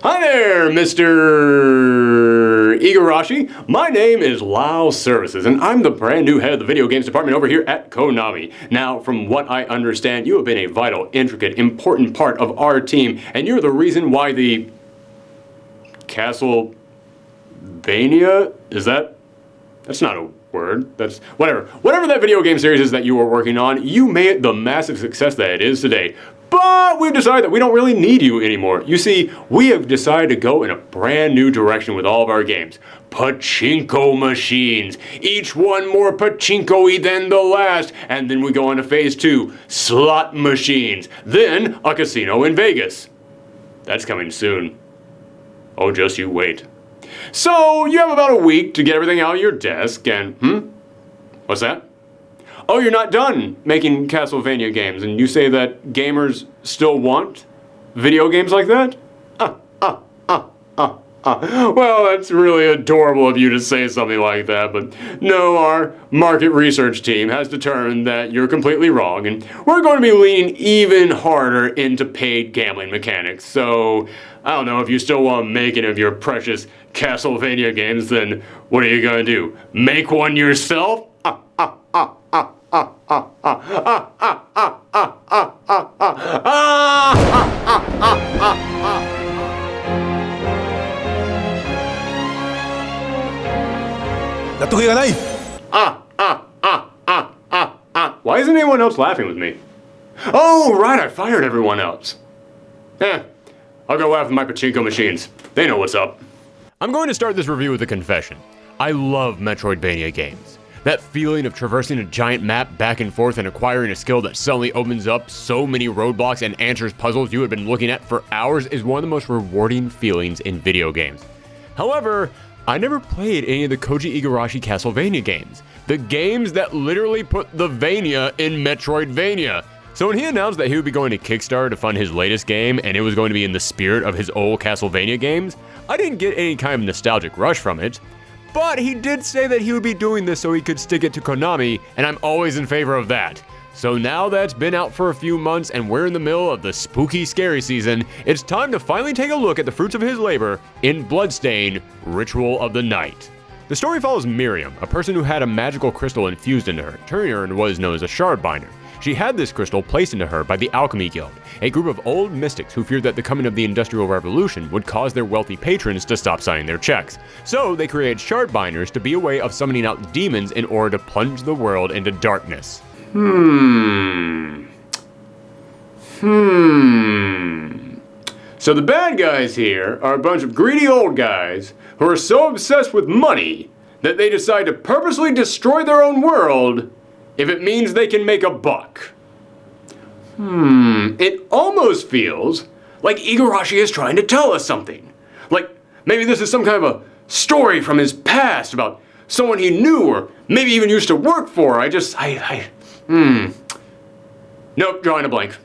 Hi there, Mr. Igarashi. My name is Lao Services, and I'm the brand new head of the video games department over here at Konami. Now, from what I understand, you have been a vital, intricate, important part of our team, and you're the reason why the Castlevania? That's not a word. That's whatever that video game series is that you were working on, you made it the massive success that it is today. But we've decided that we don't really need you anymore. You see, we have decided to go in a brand new direction with all of our games. Pachinko machines. Each one more pachinko-y than the last. And then we go on to phase 2, slot machines. Then a casino in Vegas. That's coming soon. Oh, just you wait. So, you have about a week to get everything out of your desk and, What's that? Oh, you're not done making Castlevania games, and you say that gamers still want video games like that? Well, that's really adorable of you to say something like that, but no, our market research team has determined that you're completely wrong, and we're going to be leaning even harder into paid gambling mechanics. So, I don't know, if you still want to make any of your precious Castlevania games, then what are you going to do? Make one yourself? Why isn't anyone else laughing with me? Oh, right, I fired everyone else. I'll go laugh with my pachinko machines. They know what's up. I'm going to start this review with a confession. I love Metroidvania games. That feeling of traversing a giant map back and forth and acquiring a skill that suddenly opens up so many roadblocks and answers puzzles you had been looking at for hours is one of the most rewarding feelings in video games. However, I never played any of the Koji Igarashi Castlevania games. The games that literally put the Vania in Metroidvania. So when he announced that he would be going to Kickstarter to fund his latest game and it was going to be in the spirit of his old Castlevania games, I didn't get any kind of nostalgic rush from it. But he did say that he would be doing this so he could stick it to Konami, and I'm always in favor of that. So now that's been out for a few months and we're in the middle of the spooky, scary season, it's time to finally take a look at the fruits of his labor in Bloodstained, Ritual of the Night. The story follows Miriam, a person who had a magical crystal infused into her, turning her into what is known as a shardbinder. She had this crystal placed into her by the Alchemy Guild, a group of old mystics who feared that the coming of the Industrial Revolution would cause their wealthy patrons to stop signing their checks. So they created shardbinders to be a way of summoning out demons in order to plunge the world into darkness. So the bad guys here are a bunch of greedy old guys who are so obsessed with money that they decide to purposely destroy their own world if it means they can make a buck. It almost feels like Igarashi is trying to tell us something. Like, maybe this is some kind of a story from his past about someone he knew or maybe even used to work for. Nope, drawing a blank.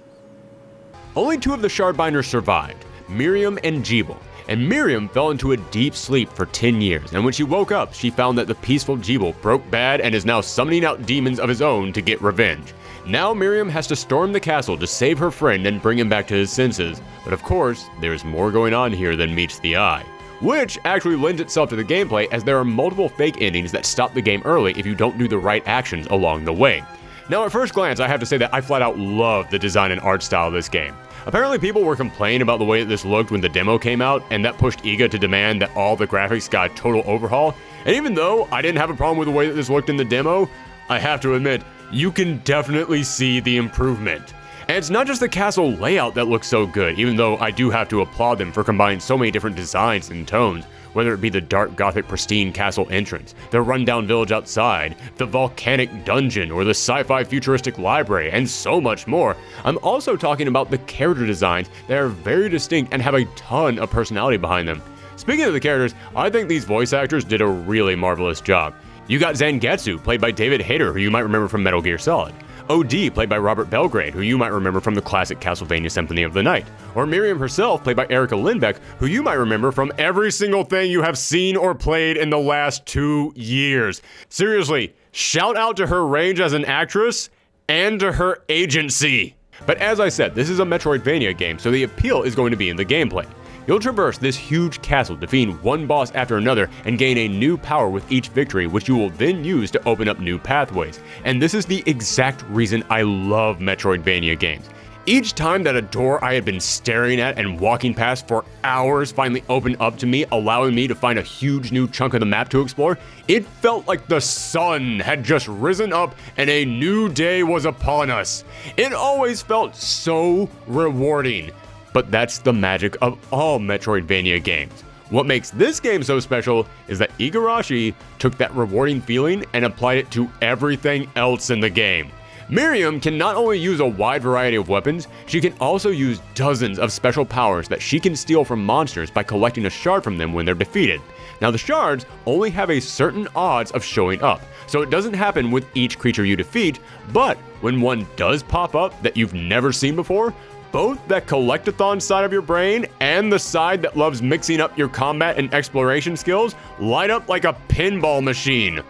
Only two of the shardbinders survived, Miriam and Jebel. And Miriam fell into a deep sleep for 10 years, and when she woke up, she found that the peaceful Jebel broke bad and is now summoning out demons of his own to get revenge. Now Miriam has to storm the castle to save her friend and bring him back to his senses. But of course, there's more going on here than meets the eye. Which actually lends itself to the gameplay, as there are multiple fake endings that stop the game early if you don't do the right actions along the way. Now at first glance, I have to say that I flat out love the design and art style of this game. Apparently people were complaining about the way that this looked when the demo came out, and that pushed Iga to demand that all the graphics got a total overhaul. And even though I didn't have a problem with the way that this looked in the demo, I have to admit, you can definitely see the improvement. And it's not just the castle layout that looks so good, even though I do have to applaud them for combining so many different designs and tones, whether it be the dark gothic pristine castle entrance, the rundown village outside, the volcanic dungeon, or the sci-fi futuristic library, and so much more. I'm also talking about the character designs that are very distinct and have a ton of personality behind them. Speaking of the characters, I think these voice actors did a really marvelous job. You got Zangetsu, played by David Hayter, who you might remember from Metal Gear Solid. OD, played by Robert Belgrade, who you might remember from the classic Castlevania Symphony of the Night. Or Miriam herself, played by Erica Lindbeck, who you might remember from every single thing you have seen or played in the last 2 years. Seriously, shout out to her range as an actress and to her agency. But as I said, this is a Metroidvania game, so the appeal is going to be in the gameplay. You'll traverse this huge castle, defeating one boss after another and gain a new power with each victory, which you will then use to open up new pathways. And this is the exact reason I love Metroidvania games. Each time that a door I had been staring at and walking past for hours finally opened up to me, allowing me to find a huge new chunk of the map to explore, it felt like the sun had just risen up and a new day was upon us. It always felt so rewarding. But that's the magic of all Metroidvania games. What makes this game so special is that Igarashi took that rewarding feeling and applied it to everything else in the game. Miriam can not only use a wide variety of weapons, she can also use dozens of special powers that she can steal from monsters by collecting a shard from them when they're defeated. Now the shards only have a certain odds of showing up, so it doesn't happen with each creature you defeat, but when one does pop up that you've never seen before, both that collectathon side of your brain and the side that loves mixing up your combat and exploration skills light up like a pinball machine.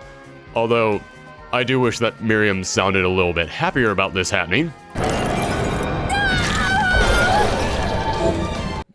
Although, I do wish that Miriam sounded a little bit happier about this happening.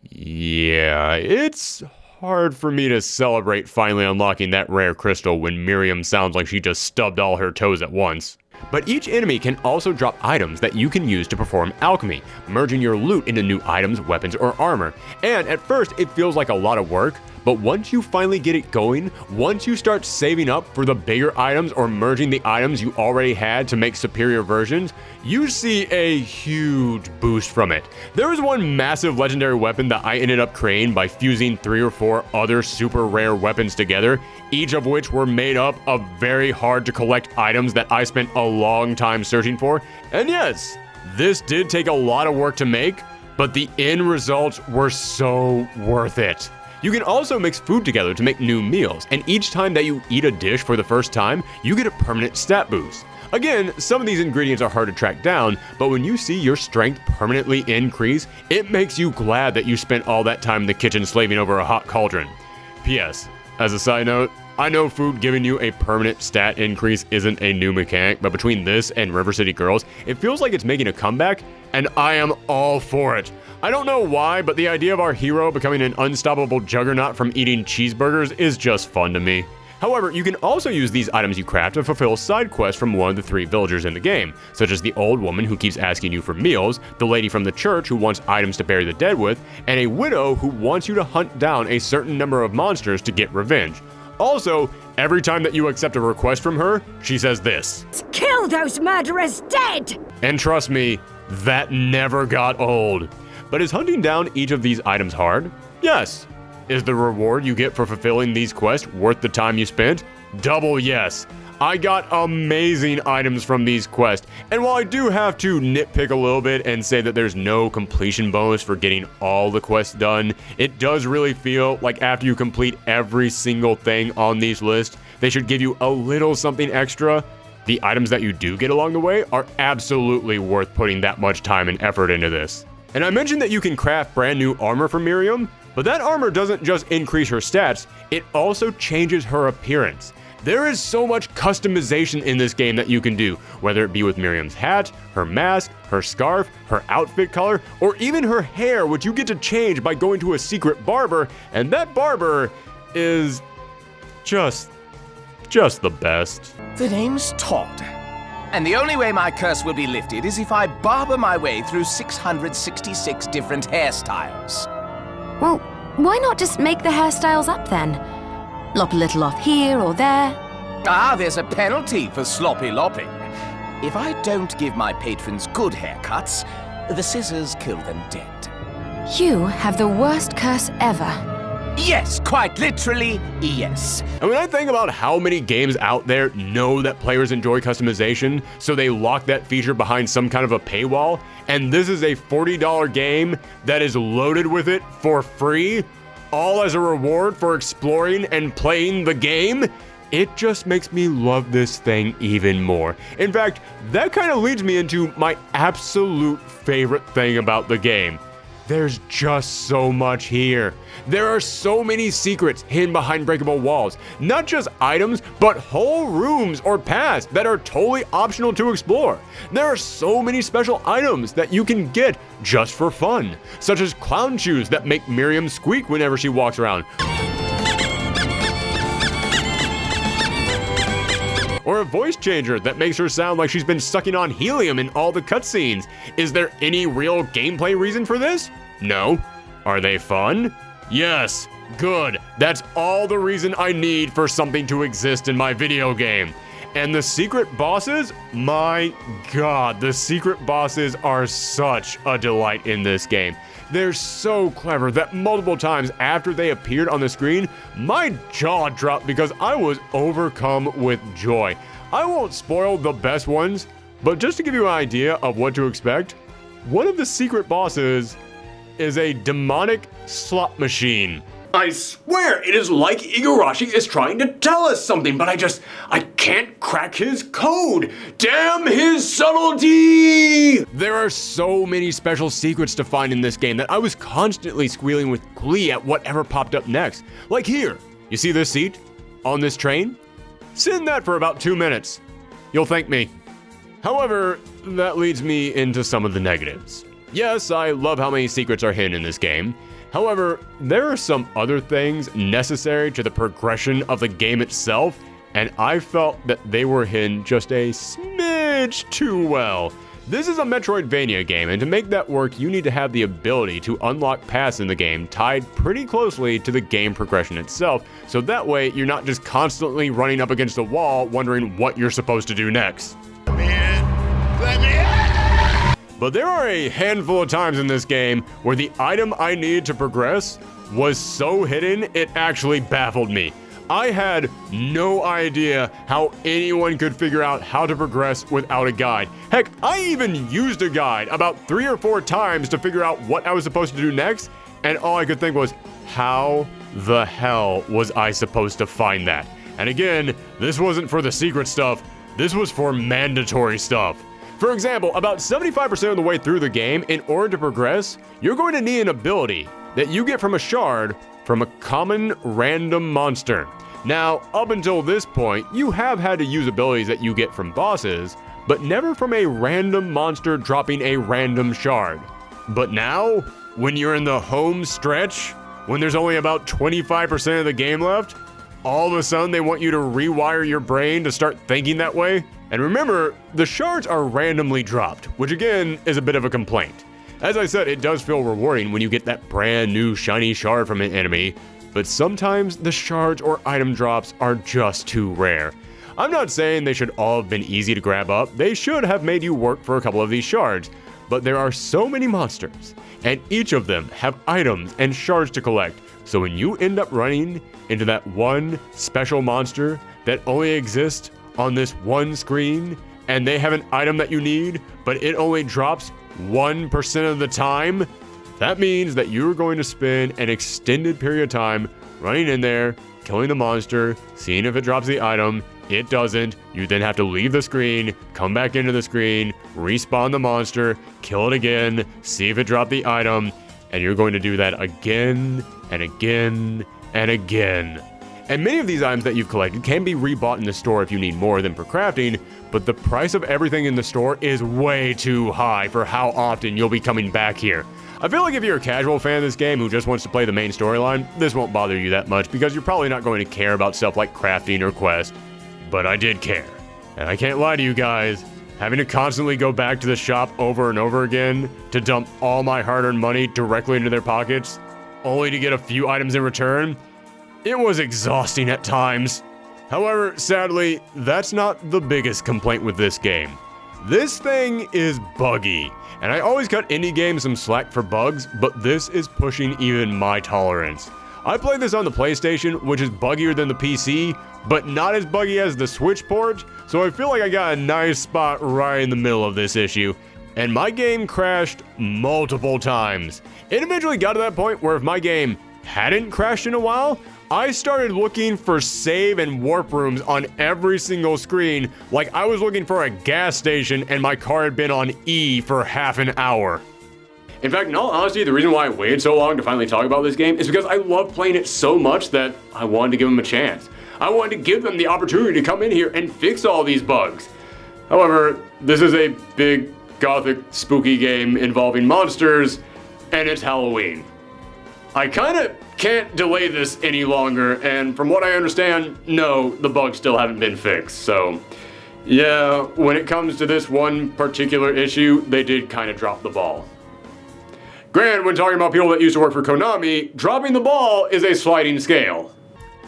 Yeah, it's hard for me to celebrate finally unlocking that rare crystal when Miriam sounds like she just stubbed all her toes at once. But each enemy can also drop items that you can use to perform alchemy, merging your loot into new items, weapons, or armor. And at first, it feels like a lot of work, but once you finally get it going, once you start saving up for the bigger items or merging the items you already had to make superior versions, you see a huge boost from it. There was one massive legendary weapon that I ended up creating by fusing 3 or 4 other super rare weapons together, each of which were made up of very hard to collect items that I spent a long time searching for. And yes, this did take a lot of work to make, but the end results were so worth it. You can also mix food together to make new meals, and each time that you eat a dish for the first time, you get a permanent stat boost. Again, some of these ingredients are hard to track down, but when you see your strength permanently increase, it makes you glad that you spent all that time in the kitchen slaving over a hot cauldron. P.S. As a side note, I know food giving you a permanent stat increase isn't a new mechanic, but between this and River City Girls, it feels like it's making a comeback, and I am all for it. I don't know why, but the idea of our hero becoming an unstoppable juggernaut from eating cheeseburgers is just fun to me. However, you can also use these items you craft to fulfill side quests from one of the 3 villagers in the game, such as the old woman who keeps asking you for meals, the lady from the church who wants items to bury the dead with, and a widow who wants you to hunt down a certain number of monsters to get revenge. Also, every time that you accept a request from her, she says this: "Kill those murderers dead!" And trust me, that never got old. But is hunting down each of these items hard? Yes. Is the reward you get for fulfilling these quests worth the time you spent? Double yes. I got amazing items from these quests, and while I do have to nitpick a little bit and say that there's no completion bonus for getting all the quests done, it does really feel like after you complete every single thing on these lists, they should give you a little something extra. The items that you do get along the way are absolutely worth putting that much time and effort into this. And I mentioned that you can craft brand new armor for Miriam, but that armor doesn't just increase her stats, it also changes her appearance. There is so much customization in this game that you can do, whether it be with Miriam's hat, her mask, her scarf, her outfit color, or even her hair, which you get to change by going to a secret barber, and that barber is just the best. The name's Todd. And the only way my curse will be lifted is if I barber my way through 666 different hairstyles. Well, why not just make the hairstyles up then? Lop a little off here or there. Ah, there's a penalty for sloppy lopping. If I don't give my patrons good haircuts, the scissors kill them dead. You have the worst curse ever. Yes, quite literally, yes. And when I think about how many games out there know that players enjoy customization, so they lock that feature behind some kind of a paywall, and this is a $40 game that is loaded with it for free, all as a reward for exploring and playing the game, it just makes me love this thing even more. In fact, that kind of leads me into my absolute favorite thing about the game. There's just so much here. There are so many secrets hidden behind breakable walls. Not just items, but whole rooms or paths that are totally optional to explore. There are so many special items that you can get just for fun, such as clown shoes that make Miriam squeak whenever she walks around. Or a voice changer that makes her sound like she's been sucking on helium in all the cutscenes. Is there any real gameplay reason for this? No. Are they fun? Yes. Good. That's all the reason I need for something to exist in my video game. And the secret bosses? My God, the secret bosses are such a delight in this game. They're so clever that multiple times after they appeared on the screen, my jaw dropped because I was overcome with joy. I won't spoil the best ones, but just to give you an idea of what to expect, one of the secret bosses is a demonic slot machine. I swear it is like Igarashi is trying to tell us something, but I can't crack his code. Damn his subtlety! There are so many special secrets to find in this game that I was constantly squealing with glee at whatever popped up next. Like here, you see this seat on this train? Sit in that for about 2 minutes. You'll thank me. However, that leads me into some of the negatives. Yes, I love how many secrets are hidden in this game. However, there are some other things necessary to the progression of the game itself, and I felt that they were hidden just a smidge too well. This is a Metroidvania game, and to make that work, you need to have the ability to unlock paths in the game tied pretty closely to the game progression itself, so that way you're not just constantly running up against a wall wondering what you're supposed to do next. But there are a handful of times in this game where the item I needed to progress was so hidden it actually baffled me. I had no idea how anyone could figure out how to progress without a guide. Heck, I even used a guide about 3 or 4 times to figure out what I was supposed to do next, and all I could think was, how the hell was I supposed to find that? And again, this wasn't for the secret stuff, this was for mandatory stuff. For example, about 75% of the way through the game, in order to progress, you're going to need an ability that you get from a shard from a common random monster. Now, up until this point, you have had to use abilities that you get from bosses, but never from a random monster dropping a random shard. But now, when you're in the home stretch, when there's only about 25% of the game left, all of a sudden they want you to rewire your brain to start thinking that way. And remember, the shards are randomly dropped, which again is a bit of a complaint. As I said, it does feel rewarding when you get that brand new shiny shard from an enemy, but sometimes the shards or item drops are just too rare. I'm not saying they should all have been easy to grab up, they should have made you work for a couple of these shards, but there are so many monsters, and each of them have items and shards to collect, so when you end up running into that one special monster that only exists on this one screen, and they have an item that you need, but it only drops 1% of the time, that means that you're going to spend an extended period of time running in there, killing the monster, seeing if it drops the item. It doesn't. You then have to leave the screen, come back into the screen, respawn the monster, kill it again, see if it dropped the item, and you're going to do that again and again and again. And many of these items that you've collected can be rebought in the store if you need more than for crafting, but the price of everything in the store is way too high for how often you'll be coming back here. I feel like if you're a casual fan of this game who just wants to play the main storyline, this won't bother you that much because you're probably not going to care about stuff like crafting or quest. But I did care. And I can't lie to you guys, having to constantly go back to the shop over and over again to dump all my hard-earned money directly into their pockets, only to get a few items in return, it was exhausting at times. However, sadly, that's not the biggest complaint with this game. This thing is buggy, and I always cut indie games some slack for bugs, but this is pushing even my tolerance. I played this on the PlayStation, which is buggier than the PC, but not as buggy as the Switch port, so I feel like I got a nice spot right in the middle of this issue. And my game crashed multiple times. It eventually got to that point where if my game hadn't crashed in a while, I started looking for save and warp rooms on every single screen like I was looking for a gas station and my car had been on E for half an hour. In fact, in all honesty, the reason why I waited so long to finally talk about this game is because I love playing it so much that I wanted to give them a chance. I wanted to give them the opportunity to come in here and fix all these bugs. However, this is a big, gothic, spooky game involving monsters, and it's Halloween. I kinda can't delay this any longer, and from what I understand, no, the bugs still haven't been fixed, so yeah, when it comes to this one particular issue, they did kinda drop the ball. Granted, when talking about people that used to work for Konami, dropping the ball is a sliding scale.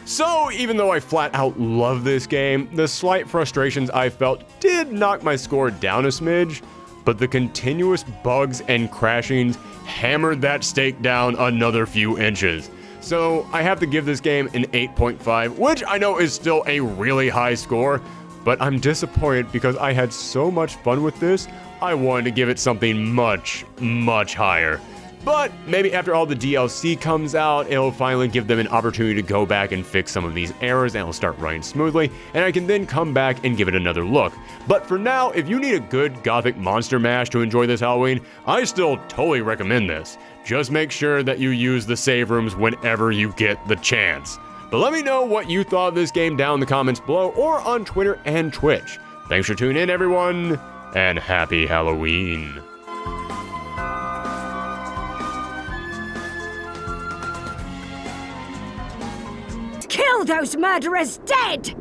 So, even though I flat out love this game, the slight frustrations I felt did knock my score down a smidge, but the continuous bugs and crashings hammered that stake down another few inches. So, I have to give this game an 8.5, which I know is still a really high score, but I'm disappointed because I had so much fun with this, I wanted to give it something much, much higher. But maybe after all the DLC comes out, it'll finally give them an opportunity to go back and fix some of these errors and it'll start running smoothly, and I can then come back and give it another look. But for now, if you need a good gothic monster mash to enjoy this Halloween, I still totally recommend this. Just make sure that you use the save rooms whenever you get the chance. But let me know what you thought of this game down in the comments below or on Twitter and Twitch. Thanks for tuning in, everyone, and happy Halloween. Kill those murderers dead!